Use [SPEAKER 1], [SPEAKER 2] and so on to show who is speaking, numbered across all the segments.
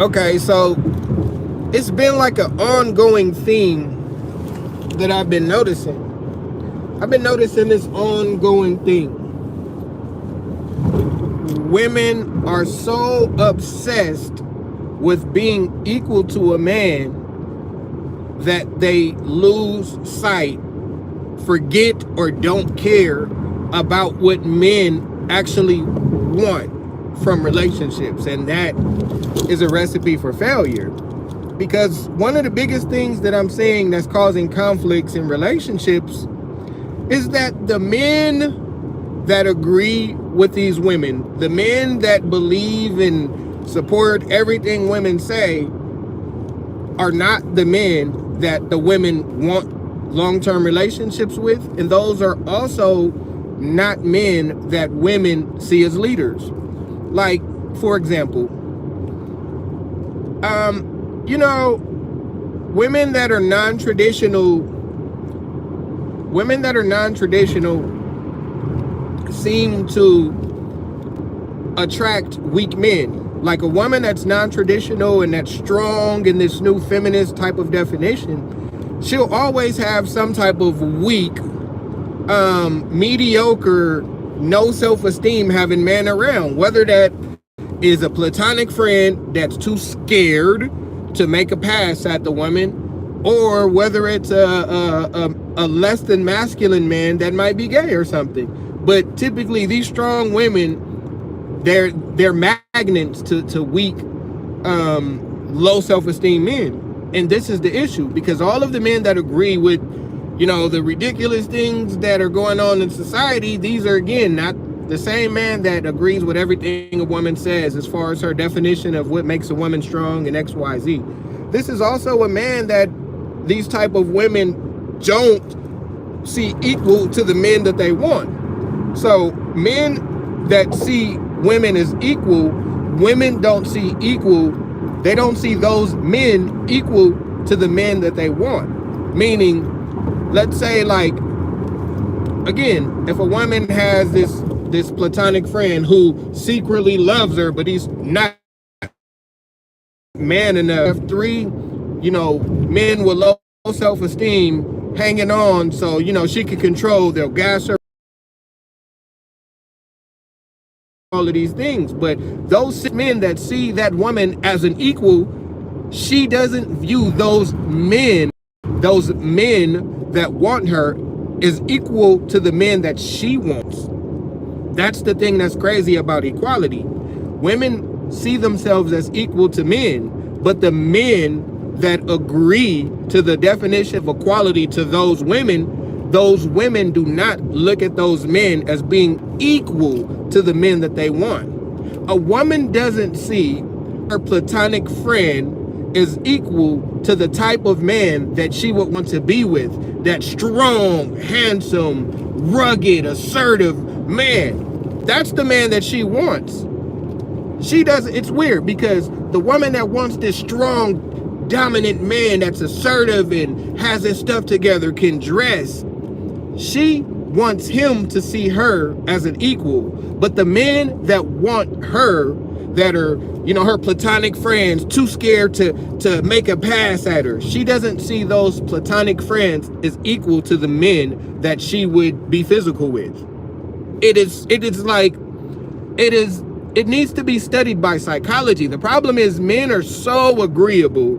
[SPEAKER 1] Okay, so it's been like an ongoing theme that I've been noticing. I've been noticing this ongoing thing. Women are so obsessed with being equal to a man that they lose sight, forget, or don't care about what men actually want from relationships. And that is a recipe for failure. Because one of the biggest things that I'm seeing that's causing conflicts in relationships is that the men that agree with these women, the men that believe and support everything women say, are not the men that the women want long-term relationships with. And those are also not men that women see as leaders. Like, for example, women that are non-traditional seem to attract weak men. Like a woman that's non-traditional and that's strong in this new feminist type of definition, she'll always have some type of weak, mediocre, no self-esteem having man around. Whether that is a platonic friend that's too scared to make a pass at the woman, or whether it's a less than masculine man that might be gay or something. But typically these strong women, they're magnets to weak, low self-esteem men. And this is the issue, because all of the men that agree with, the ridiculous things that are going on in society, these are, again, not the same man that agrees with everything a woman says as far as her definition of what makes a woman strong and XYZ. This is also a man that these type of women don't see equal to the men that they want. So men that see women as equal, women don't see equal. They don't see those men equal to the men that they want. Meaning, let's say, like, again, if a woman has this platonic friend who secretly loves her, but he's not man enough, three, men with low self-esteem hanging on, so, she can control, they'll gas her, all of these things. But those men that see that woman as an equal, she doesn't view those men that want her is equal to the men that she wants. That's the thing that's crazy about equality. Women see themselves as equal to men, but the men that agree to the definition of equality to those women do not look at those men as being equal to the men that they want. A woman doesn't see her platonic friend is equal to the type of man that she would want to be with. That strong, handsome, rugged, assertive man. That's the man that she wants. She doesn't. It's weird, because the woman that wants this strong, dominant man that's assertive and has his stuff together, can dress, she wants him to see her as an equal. But the men that want her, that are, her platonic friends, too scared to make a pass at her, she doesn't see those platonic friends as equal to the men that she would be physical with. It needs to be studied by psychology. The problem is men are so agreeable.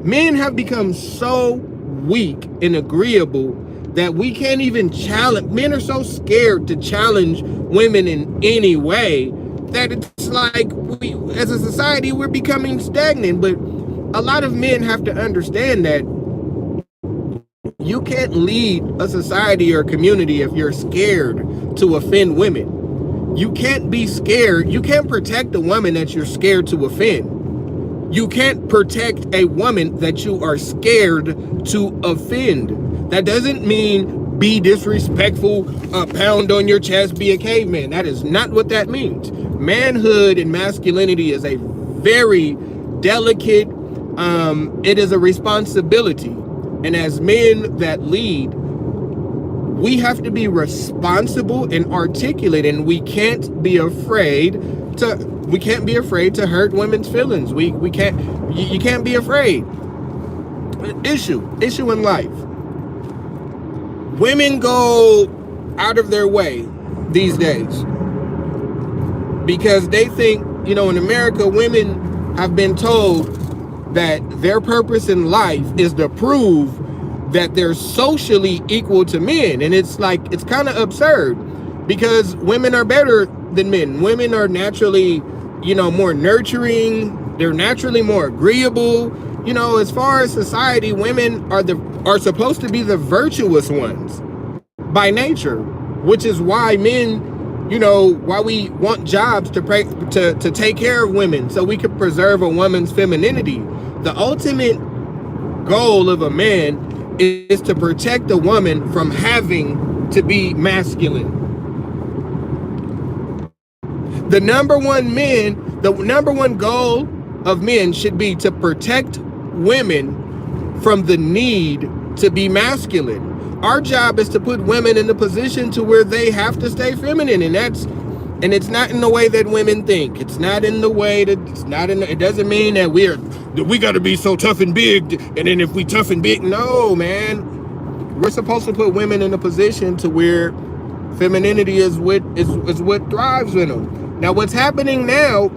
[SPEAKER 1] Men have become so weak and agreeable that we can't even challenge. Men are so scared to challenge women in any way that it's like we, as a society, we're becoming stagnant. But a lot of men have to understand that you can't lead a society or a community if you're scared to offend women. You can't be scared. You can't protect a woman that you're scared to offend. You can't protect a woman that you are scared to offend. That doesn't mean be disrespectful, pound on your chest, be a caveman. That is not what that means. Manhood and masculinity is a very delicate, it is a responsibility. And as men that lead, we have to be responsible and articulate, and we can't be afraid to hurt women's feelings. We can't, you can't be afraid. Issue in life. Women go out of their way these days because they think, in America, women have been told that their purpose in life is to prove that they're socially equal to men. And it's kind of absurd because women are better than men. Women are naturally, more nurturing. They're naturally more agreeable. As far as society, women are supposed to be the virtuous ones by nature, which is why men, why we want jobs to take care of women so we can preserve a woman's femininity. The ultimate goal of a man is to protect a woman from having to be masculine. The number one goal of men should be to protect women from the need to be masculine. Our job is to put women in a position to where they have to stay feminine, and it's not in the way that women think. It's not in the way that it doesn't mean that we got to be so tough and big, and then if we tough and big, no, man. We're supposed to put women in a position to where femininity is what thrives in them. Now, what's happening now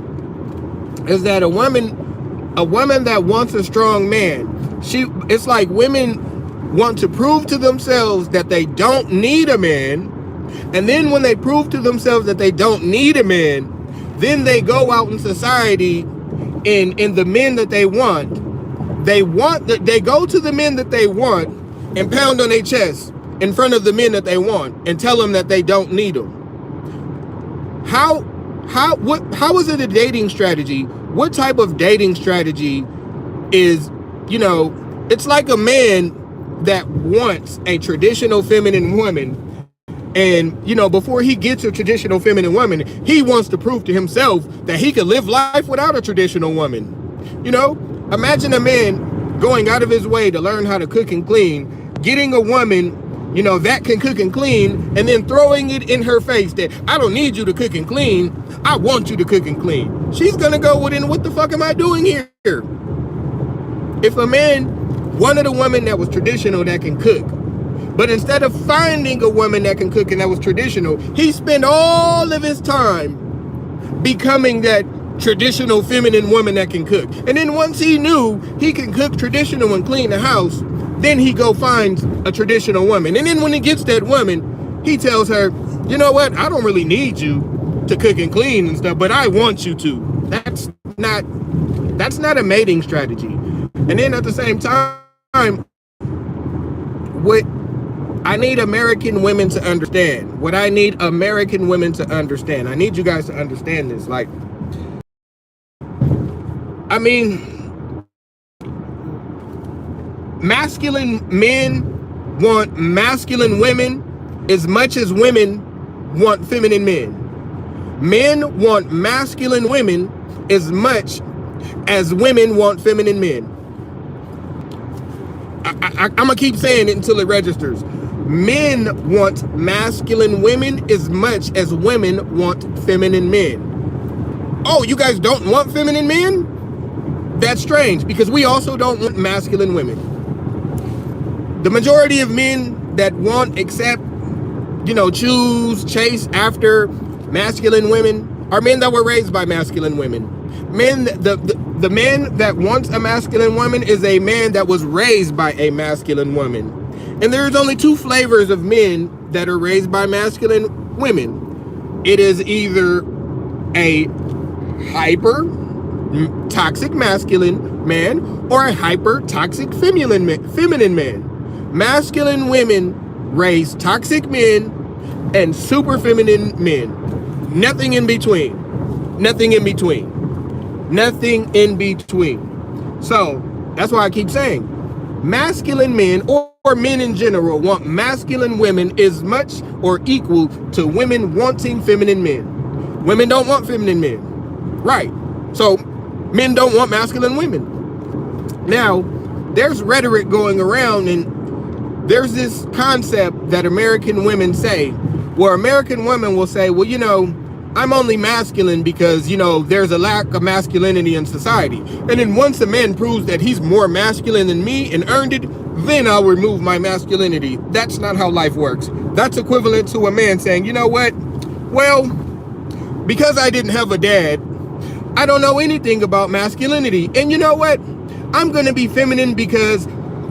[SPEAKER 1] is that a woman that wants a strong man, it's like women want to prove to themselves that they don't need a man, and then when they prove to themselves that they don't need a man, then they go out in society in the men that they go to the men that they want and pound on their chest in front of the men that they want and tell them that they don't need them. How is it a dating strategy? What type of dating strategy is, it's like a man that wants a traditional feminine woman, and before he gets a traditional feminine woman, he wants to prove to himself that he can live life without a traditional woman. Imagine a man going out of his way to learn how to cook and clean, getting a woman that can cook and clean, and then throwing it in her face that I don't need you to cook and clean, I want you to cook and clean. She's gonna go within, what the fuck am I doing here? If a man wanted a woman that was traditional that can cook, but instead of finding a woman that can cook and that was traditional, he spent all of his time becoming that traditional feminine woman that can cook. And then once he knew he can cook traditional and clean the house, then he go finds a traditional woman. And then when he gets that woman, he tells her, you know what, I don't really need you to cook and clean and stuff, but I want you to. That's not a mating strategy. And then at the same time, what I need American women to understand, I need you guys to understand this. Masculine men want masculine women as much as women want feminine men. Men want masculine women as much as women want feminine men. I'm gonna keep saying it until it registers. Men want masculine women as much as women want feminine men. Oh, you guys don't want feminine men? That's strange, because we also don't want masculine women. The majority of men that want, accept, chase after masculine women are men that were raised by masculine women. The man that wants a masculine woman is a man that was raised by a masculine woman. And there's only two flavors of men that are raised by masculine women. It is either a hyper toxic masculine man or a hyper toxic feminine man. Masculine women raise toxic men and super feminine men. Nothing in between. So that's why I keep saying masculine men or men in general want masculine women as much or equal to women wanting feminine men. Women don't want feminine men. Right. So men don't want masculine women. Now, there's rhetoric going around, and there's this concept that American women say, where American women will say, well, I'm only masculine because, you know, there's a lack of masculinity in society. And then once a man proves that he's more masculine than me and earned it, then I'll remove my masculinity. That's not how life works. That's equivalent to a man saying, you know what? Well, because I didn't have a dad, I don't know anything about masculinity. And you know what? I'm going to be feminine because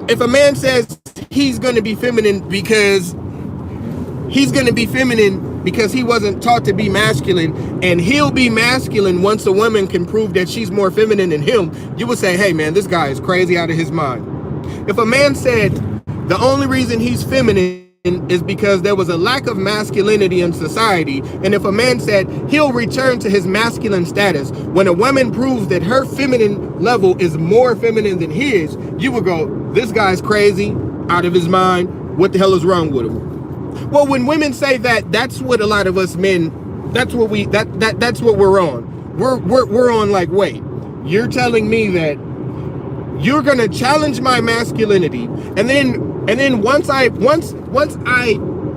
[SPEAKER 1] if a man says he's going to be feminine because he wasn't taught to be masculine, and he'll be masculine once a woman can prove that she's more feminine than him, you would say, hey man, this guy is crazy out of his mind. If a man said the only reason he's feminine is because there was a lack of masculinity in society, and if a man said he'll return to his masculine status when a woman proves that her feminine level is more feminine than his, you would go, this guy's crazy, out of his mind, what the hell is wrong with him? Well, when women say that, that's what a lot of us men, that's what we're on. We're on like, wait, you're telling me that you're gonna challenge my masculinity, and then once I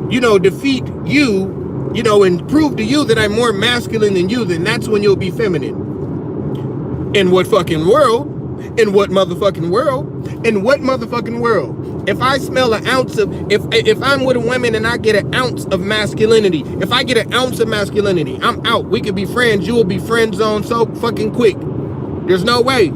[SPEAKER 1] you know, defeat you, you know, and prove to you that I'm more masculine than you, then that's when you'll be feminine. In what fucking world? In what motherfucking world? In what motherfucking world? If I smell an ounce of, if I'm with a woman and I get an ounce of masculinity, if I get an ounce of masculinity, I'm out. We could be friends. You will be friend zoned so fucking quick. There's no way.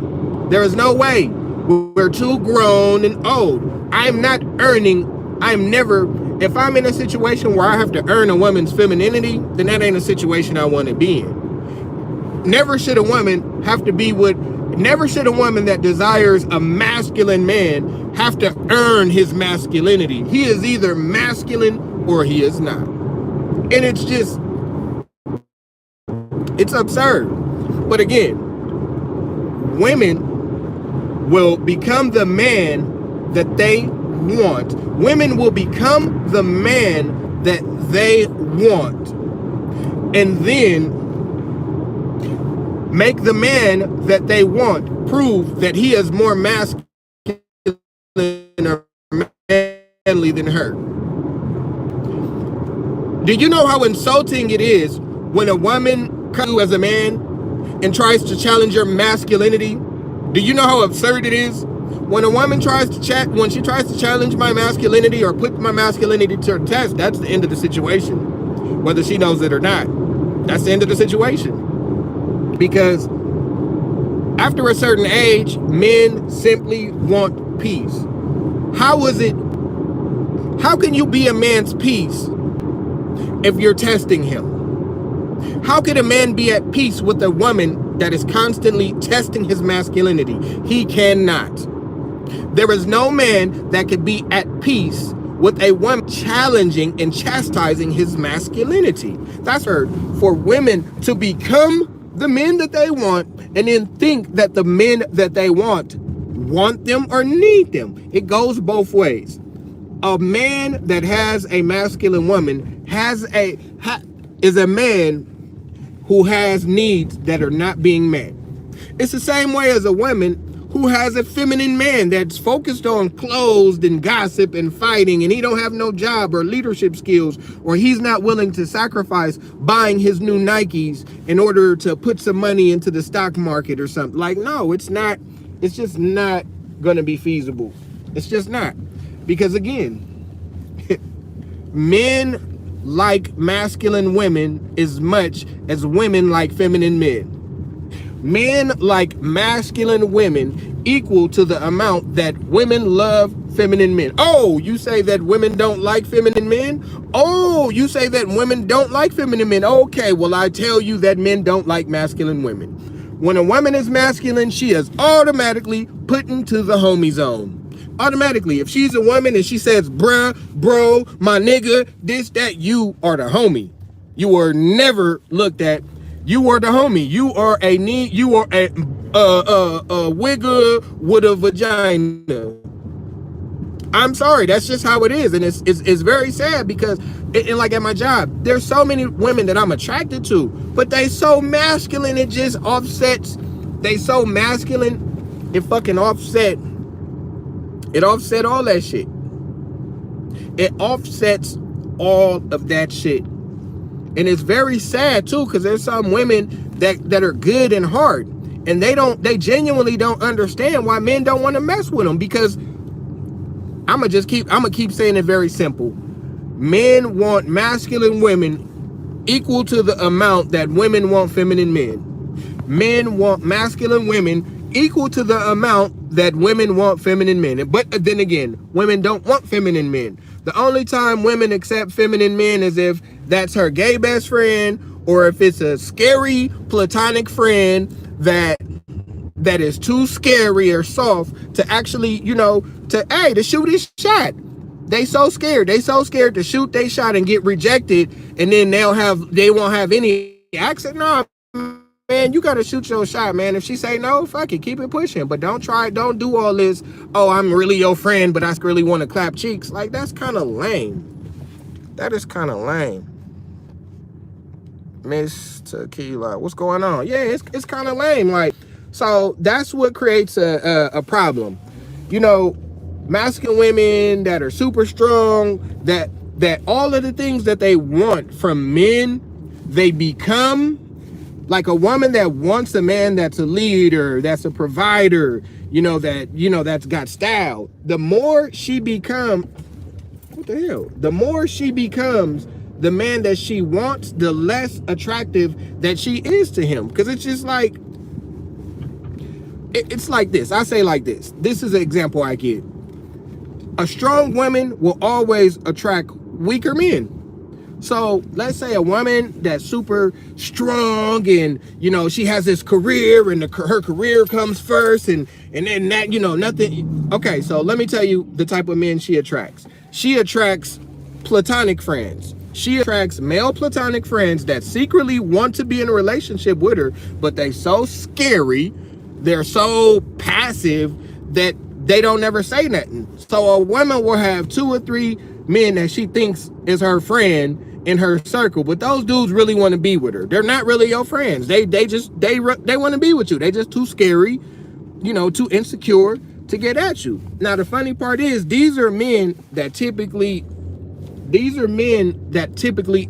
[SPEAKER 1] There is no way. We're too grown and old. I'm not earning, if I'm in a situation where I have to earn a woman's femininity, then that ain't a situation I want to be in. Never should a woman that desires a masculine man have to earn his masculinity. He is either masculine or he is not. And it's absurd. But again, women will become the man that they want. Women will become the man that they want. And then make the man that they want prove that he is more masculine or manly than her. Do you know how insulting it is when a woman comes to you as a man and tries to challenge your masculinity? Do you know how absurd it is? When a woman tries to challenge my masculinity or put my masculinity to her test, that's the end of the situation. Whether she knows it or not, that's the end of the situation. Because after a certain age, men simply want peace. How can you be a man's peace if you're testing him? How can a man be at peace with a woman that is constantly testing his masculinity? He cannot. There is no man that could be at peace with a woman challenging and chastising his masculinity. That's for women to become the men that they want and then think that the men that they want them or need them. It goes both ways. A man that has a masculine woman is a man who has needs that are not being met. It's the same way as a woman who has a feminine man that's focused on clothes and gossip and fighting, and he don't have no job or leadership skills, or he's not willing to sacrifice buying his new Nikes in order to put some money into the stock market or something. Like, no, it's just not gonna be feasible. It's just not. Because again, men like masculine women as much as women like feminine men. Men like masculine women equal to the amount that women love feminine men. Oh, you say that women don't like feminine men? Oh, you say that women don't like feminine men? Okay, well, I tell you that men don't like masculine women. When a woman is masculine, she is automatically put into the homie zone. Automatically. If she's a woman and she says, bruh, bro, my nigga, this, that, you are the homie. You are never looked at. You are the homie. You are a wigger with a vagina. I'm sorry. That's just how it is. And it's very sad because, and like at my job, there's so many women that I'm attracted to, but they so masculine, it just offsets. They so masculine, it fucking offset. It offset all that shit. It offsets all of that shit. And it's very sad too, because there's some women that are good in heart, and they genuinely don't understand why men don't want to mess with them. Because I'm gonna keep saying it very simple. Men want masculine women equal to the amount that women want feminine men. Men want masculine women equal to the amount that women want feminine men. But then again, women don't want feminine men. The only time women accept feminine men is if that's her gay best friend, or if it's a scary platonic friend that is too scary or soft to actually, to shoot his shot. They so scared to shoot their shot and get rejected, and then they won't have any accent. No, man, you gotta shoot your shot, man. If she say no, fuck it, keep it pushing. But don't do all this, oh, I'm really your friend, but I really want to clap cheeks. Like, that's kind of lame. That is kind of lame. Miss Tequila, what's going on? Yeah, it's kind of lame. Like, so that's what creates a problem. Masculine women that are super strong, that all of the things that they want from men, they become. Like a woman that wants a man that's a leader, that's a provider, that's got style. The more she becomes, the more she becomes the man that she wants, the less attractive that she is to him. Because it's just like, it's like this. I say like this. This is an example I give. A strong woman will always attract weaker men. So let's say a woman that's super strong and, she has this career and her career comes first and then that, nothing. Okay, so let me tell you the type of men she attracts. She attracts platonic friends. She attracts male platonic friends that secretly want to be in a relationship with her, but they so scary, they're so passive that they don't ever say nothing. So a woman will have 2 or 3 men that she thinks is her friend in her circle, but those dudes really want to be with her. They're not really your friends. They want to be with you. They just too scary, too insecure to get at you. Now the funny part is, these are men that typically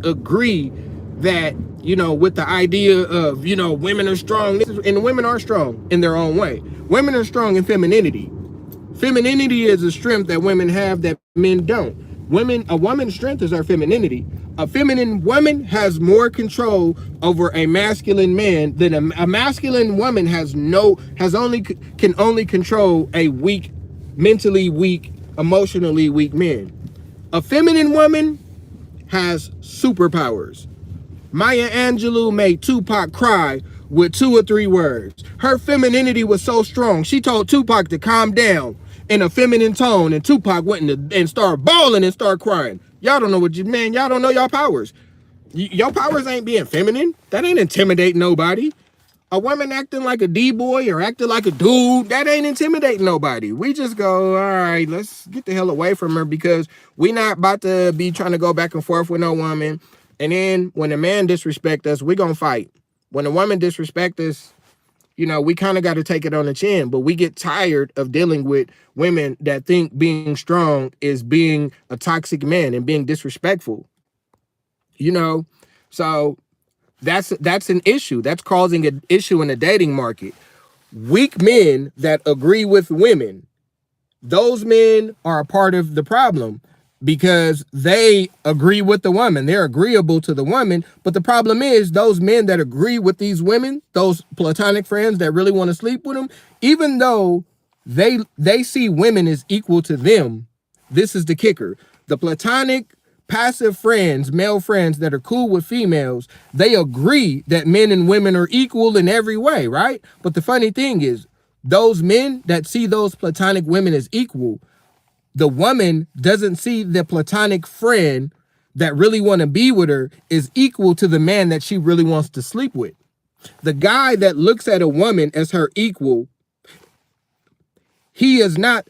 [SPEAKER 1] agree that, with the idea of, women are strong, and women are strong in their own way. Women are strong in femininity. Femininity is a strength that women have that men don't. A woman's strength is her femininity. A feminine woman has more control over a masculine man than a masculine woman can only control a weak, mentally weak, emotionally weak man. A feminine woman has superpowers. Maya Angelou made Tupac cry with 2 or 3 words. Her femininity was so strong, she told Tupac to calm down in a feminine tone, and Tupac went and started bawling and started crying. Y'all don't know y'all don't know y'all powers. Your powers ain't being feminine. That ain't intimidating nobody. A woman acting like a D-boy or acting like a dude, that ain't intimidating nobody. We just go, all right, let's get the hell away from her, because we not about to be trying to go back and forth with no woman. And then when a man disrespect us, we gonna fight. When a woman disrespect us, we kind of got to take it on the chin. But we get tired of dealing with women that think being strong is being a toxic man and being disrespectful. So that's an issue. That's causing an issue in the dating market. Weak men that agree with women, those men are a part of the problem, because they agree with the woman. They're agreeable to the woman. But the problem is, those men that agree with these women, those platonic friends that really want to sleep with them, even though they see women as equal to them, this is the kicker. The platonic passive friends, male friends that are cool with females, they agree that men and women are equal in every way, right? But the funny thing is, those men that see those platonic women as equal, the woman doesn't see the platonic friend that really want to be with her is equal to the man that she really wants to sleep with. The guy that looks at a woman as her equal, he is not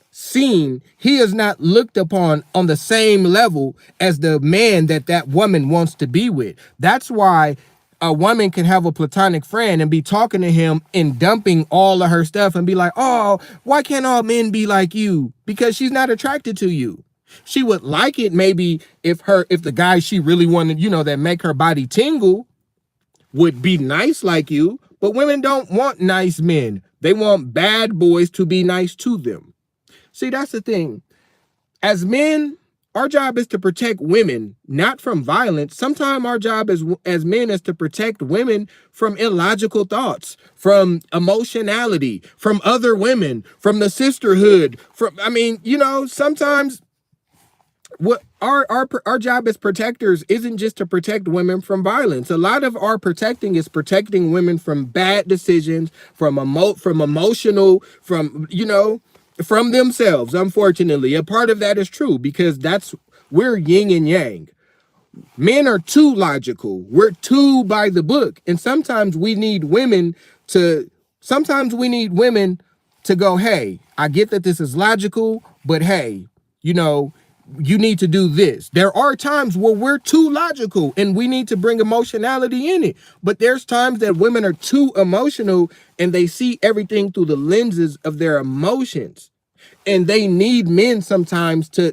[SPEAKER 1] looked upon on the same level as the man that woman wants to be with. That's why a woman can have a platonic friend and be talking to him and dumping all of her stuff and be like, oh, why can't all men be like you? Because she's not attracted to you. She would like it maybe if the guy she really wanted, that make her body tingle would be nice like you, but women don't want nice men. They want bad boys to be nice to them. See, that's the thing. As men, our job is to protect women, not from violence. Sometimes our job as men is to protect women from illogical thoughts, from emotionality, from other women, from the sisterhood. Sometimes what our job as protectors isn't just to protect women from violence. A lot of our protecting is protecting women from bad decisions, from emotional, from themselves. Unfortunately, a part of that is true because we're yin and yang. Men are too logical. We're too by the book. And sometimes we need women to go, hey, I get that this is logical, but hey, you need to do this. There are times where we're too logical and we need to bring emotionality in it. But there's times that women are too emotional and they see everything through the lenses of their emotions. And they need men sometimes to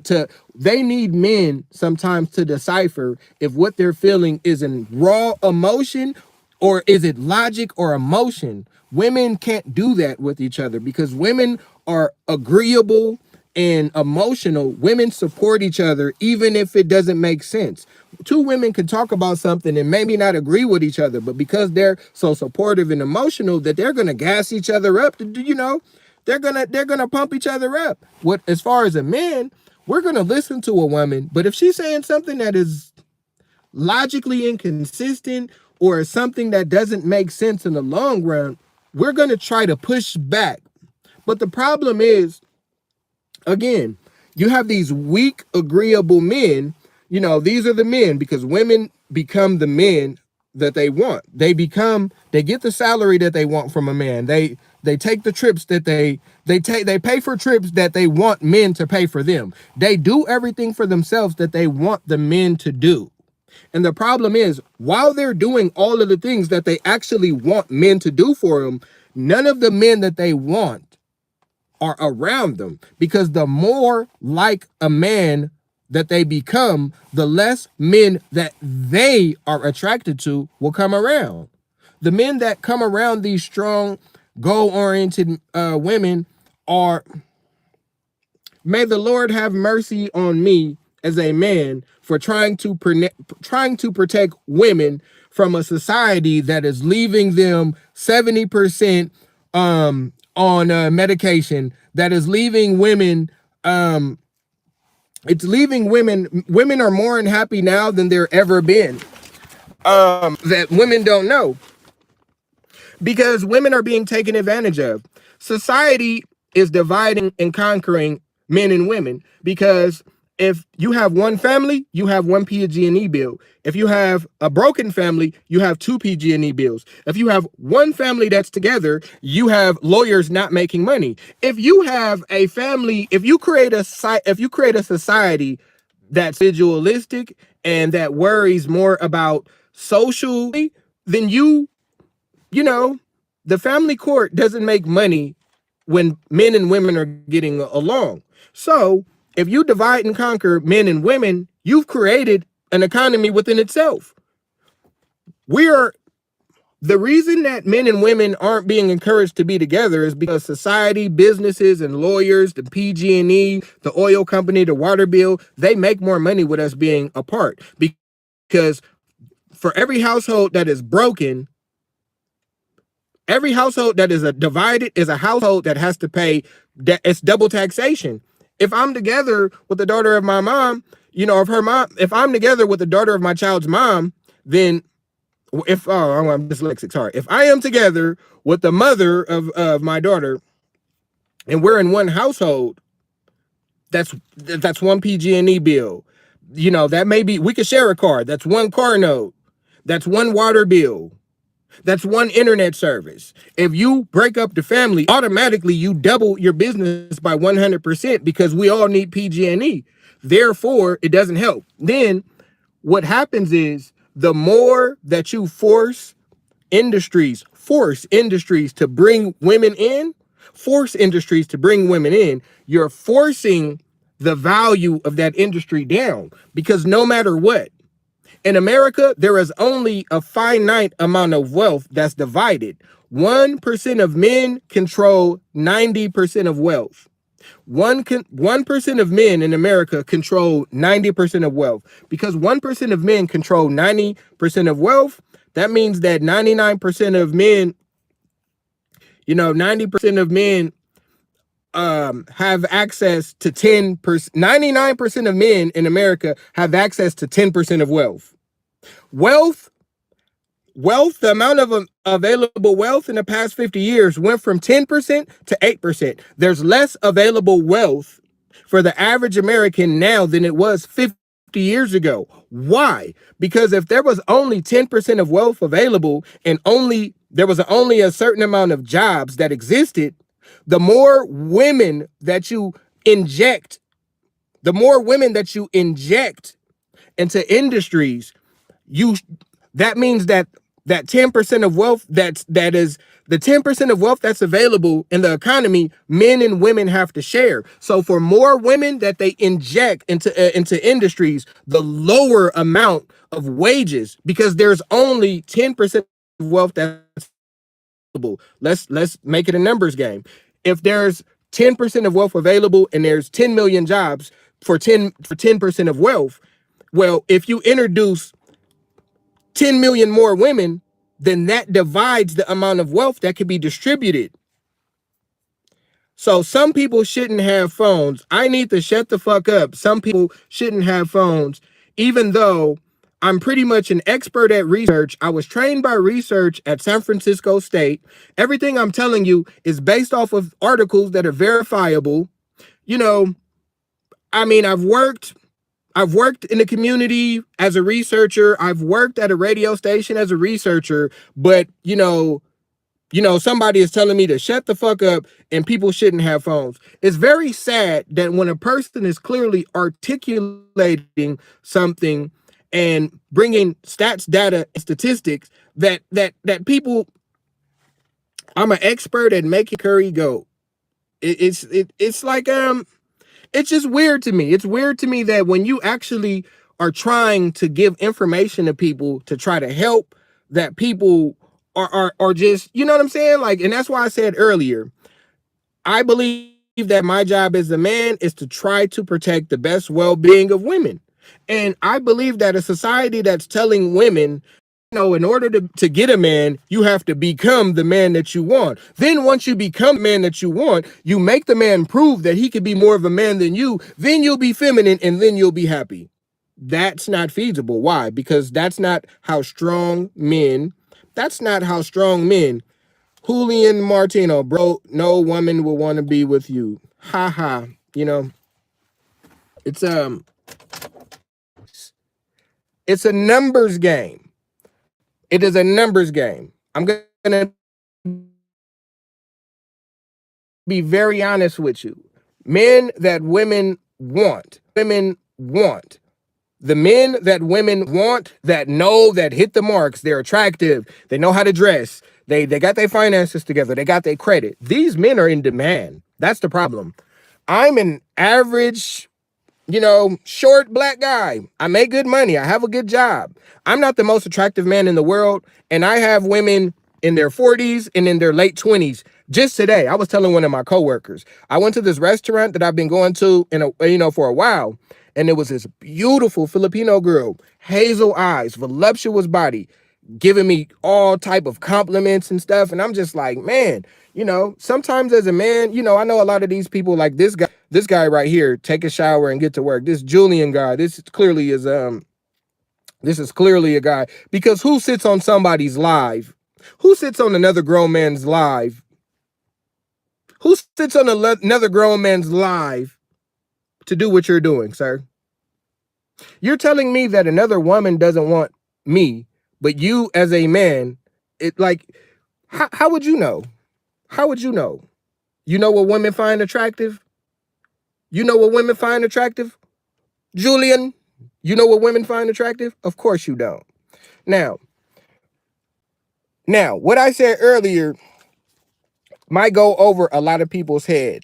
[SPEAKER 1] decipher if what they're feeling is in raw emotion or is it logic or emotion. Women can't do that with each other because women are agreeable and emotional. Women support each other even if it doesn't make sense. Two women can talk about something and maybe not agree with each other, but because they're so supportive and emotional that they're going to gas each other up they're gonna pump each other up. What as far as a man, we're gonna listen to a woman, but if she's saying something that is logically inconsistent or something that doesn't make sense in the long run, we're gonna try to push back. But the problem is, again, you have these weak, agreeable men. These are the men because women become the men that they want. They get the salary that they want from a man. They take the trips that they pay for trips that they want men to pay for them. They do everything for themselves that they want the men to do. And the problem is, while they're doing all of the things that they actually want men to do for them, none of the men that they want are around them, because the more like a man that they become, the less men that they are attracted to will come around. The men that come around these strong, goal-oriented women are, may the Lord have mercy on me as a man for trying to protect women from a society that is leaving them 70% on medication, that is leaving women women are more unhappy now than there ever been, that women don't know, because women are being taken advantage of. Society is dividing and conquering men and women, because if you have one family, you have one PG&E bill. If you have a broken family, you have two PG&E bills. If you have one family that's together, you have lawyers not making money. If you have a family, if you create a society that's individualistic and that worries more about social, then you know, the family court doesn't make money when men and women are getting along. So if you divide and conquer men and women, you've created an economy within itself. The reason that men and women aren't being encouraged to be together is because society, businesses, and lawyers, the PG&E, the oil company, the water bill, they make more money with us being apart. Because for every household that is broken, every household that is divided is a household that has to pay. It's double taxation. If I'm together with the daughter of my mom, if I'm together with the daughter of my child's mom, then I'm dyslexic, sorry. If I am together with the mother of my daughter and we're in one household, that's one PG&E bill. That may be, we could share a car. That's one car note. That's one water bill. That's one internet service. If you break up the family, automatically you double your business by 100% because we all need PG&E. Therefore, it doesn't help. Then what happens is, the more that you force industries to bring women in, you're forcing the value of that industry down, because no matter what, in America, there is only a finite amount of wealth that's divided. 1% of men control 90% of wealth. 1% of men in America control 90% of wealth. Because 1% of men control 90% of wealth, that means that 99% of men, 90% of men have access to 10%. 99% of men in America have access to 10% of wealth. Wealth the amount of available wealth in the past 50 years went from 10% to 8%. There's less available wealth for the average American now than it was 50 years ago. Why? Because if there was only 10% of wealth available and there was only a certain amount of jobs that existed, the more women that you inject, into industries, that means that 10% of wealth that is the 10% of wealth that's available in the economy, men and women have to share. So for more women that they inject into industries, the lower amount of wages, because there's only 10% of wealth that's available. Let's make it a numbers game. If there's 10% of wealth available and there's 10 million jobs for 10% of wealth, well, if you introduce 10 million more women, then that divides the amount of wealth that could be distributed. So some people shouldn't have phones. I need to shut the fuck up. Some people shouldn't have phones, even though I'm pretty much an expert at research. I was trained by research at San Francisco State. Everything I'm telling you is based off of articles that are verifiable. I mean, I've worked in the community as a researcher. I've worked at a radio station as a researcher, but somebody is telling me to shut the fuck up and people shouldn't have phones. It's very sad that when a person is clearly articulating something and bringing stats, data, and statistics, that people, I'm an expert at making curry go. It's like, it's just weird to me. It's weird to me that when you actually are trying to give information to people to try to help, that people are just, you know what I'm saying? Like, and that's why I said earlier, I believe that my job as a man is to try to protect the best well-being of women. And I believe that a society that's telling women, in order to get a man, you have to become the man that you want. Then once you become the man that you want, you make the man prove that he could be more of a man than you. Then you'll be feminine and then you'll be happy. That's not feasible. Why? Because that's not how strong men, Julian Martino, bro, no woman will want to be with you. Ha ha. It's it's a numbers game. It is a numbers game. I'm going to be very honest with you. Men that women want. The men that women want, that hit the marks, they're attractive, they know how to dress, they got their finances together, they got their credit. These men are in demand. That's the problem. I'm an average, short black guy. I make good money. I have a good job. I'm not the most attractive man in the world, and I have women in their 40s and in their late 20s. Just today, I was telling one of my coworkers, I went to this restaurant that I've been going to for a while, and it was this beautiful Filipino girl, hazel eyes, voluptuous body, giving me all type of compliments and stuff. And I'm just like, man, sometimes as a man, I know a lot of these people, like this guy right here, take a shower and get to work. This Julian guy, this is clearly a guy, because who sits on somebody's live? Who sits on another grown man's live? Who sits on another grown man's live to do what you're doing, sir? You're telling me that another woman doesn't want me, but you as a man, how would you know? How would you know? You know what women find attractive? You know what women find attractive? Julian, you know what women find attractive? Of course you don't. Now, what I said earlier might go over a lot of people's head.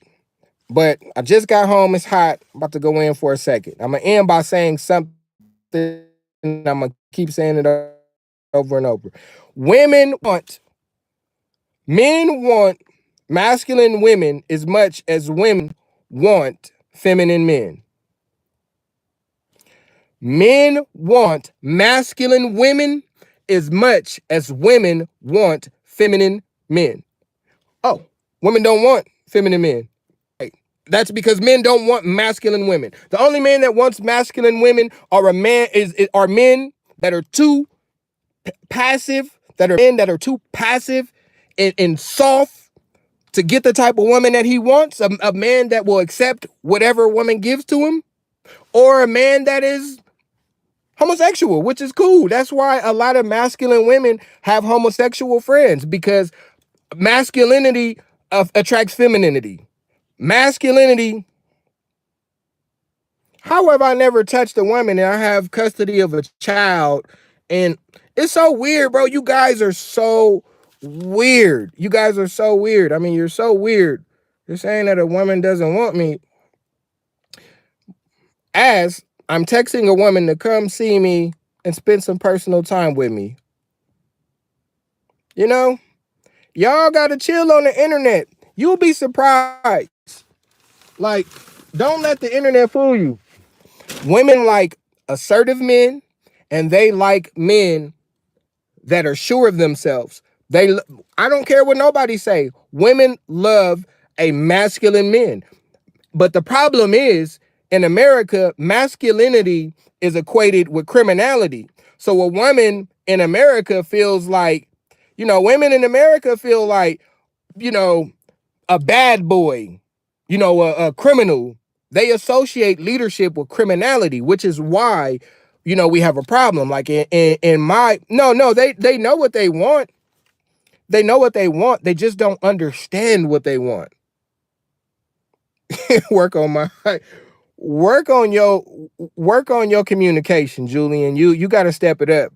[SPEAKER 1] But I just got home. It's hot. I'm about to go in for a second. I'm going to end by saying something. I'm going to keep saying it over and over. Women want, men want masculine women as much as women want feminine men. Men want masculine women as much as women want feminine men. Oh, women don't want feminine men. That's because men don't want masculine women. The only man that wants masculine women are men that are too passive, that are too passive and soft to get the type of woman that he wants. A man that will accept whatever woman gives to him, or a man that is homosexual, which is cool. That's why a lot of masculine women have homosexual friends, because masculinity attracts femininity. Masculinity. How have I never touched a woman and I have custody of a child? And it's so weird, bro. You guys are so weird. You guys are so weird. I mean, you're so weird. You're saying that a woman doesn't want me, as I'm texting a woman to come see me and spend some personal time with me. You know, y'all gotta chill on the internet. You'll be surprised. Like, don't let the internet fool you. Women like assertive men, and they like men that are sure of themselves. I don't care what nobody say. Women love a masculine man. But the problem is, in America, masculinity is equated with criminality. So a woman in America feels like, women in America feel like, you know, a bad boy, a criminal. They associate leadership with criminality, which is why, we have a problem. Like in my, no, they know what they want. They know what they want. They just don't understand what they want. work on my work on your communication, Julian. You got to step it up.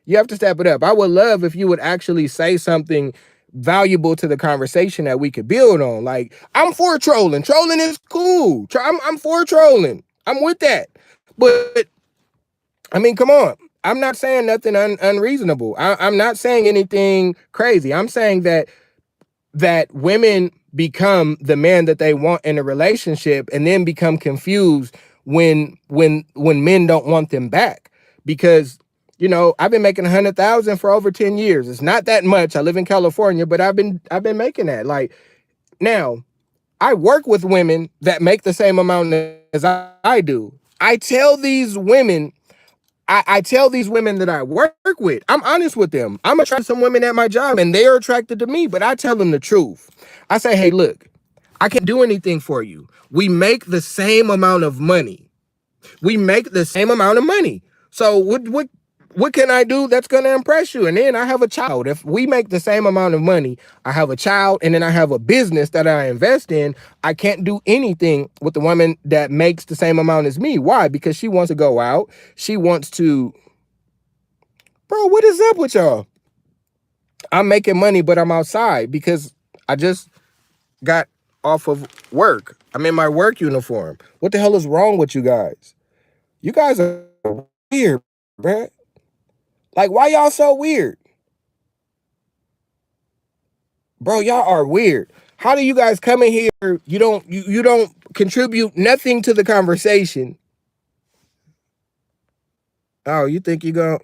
[SPEAKER 1] You have to step it up. I would love if you would actually say something valuable to the conversation that we could build on. Like, I'm for trolling. Trolling is cool. I'm for trolling. I'm with that. But I mean, come on. I'm not saying nothing unreasonable. I'm not saying anything crazy. I'm saying that women become the man that they want in a relationship, and then become confused when men don't want them back. Because I've been making 100,000 for over 10 years. It's not that much. I live in California, but I've been making that. Like, now I work with women that make the same amount as I do. I tell these women that I work with, I'm honest with them. I'm attracted to some women at my job and they are attracted to me, but I tell them the truth. I say, hey, look, I can't do anything for you. We make the same amount of money. So what can I do that's going to impress you? And then I have a child. If we make the same amount of money, I have a child, and then I have a business that I invest in. I can't do anything with the woman that makes the same amount as me. Why? Because she wants to go out. She wants to, bro, what is up with y'all? I'm making money, but I'm outside because I just got off of work. I'm in my work uniform. What the hell is wrong with you guys? You guys are weird, bruh. Like, why y'all so weird? Bro, y'all are weird. How do you guys come in here? You don't contribute nothing to the conversation. Oh, you think you gonna,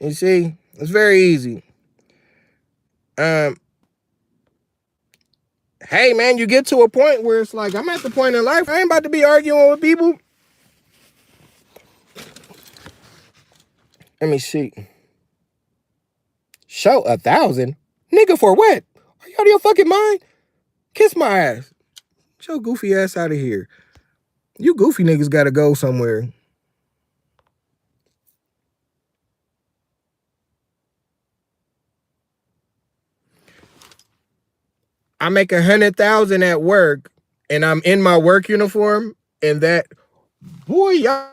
[SPEAKER 1] you see? It's very easy. Um, hey man, you get to a point where it's like, I'm at the point in life, I ain't about to be arguing with people. Let me see. Show 1,000? Nigga, for what? Are you out of your fucking mind? Kiss my ass. Get your goofy ass out of here. You goofy niggas gotta go somewhere. I make 100,000 at work, and I'm in my work uniform, and that, boy, y'all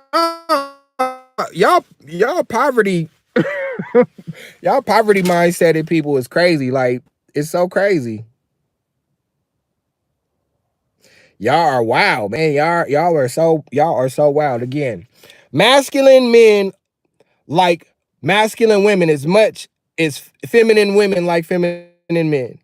[SPEAKER 1] poverty, y'all poverty mindset in people is crazy. Like, it's so crazy. Y'all are wild, man. Y'all are so wild. Again, masculine men like masculine women as much as feminine women like feminine men.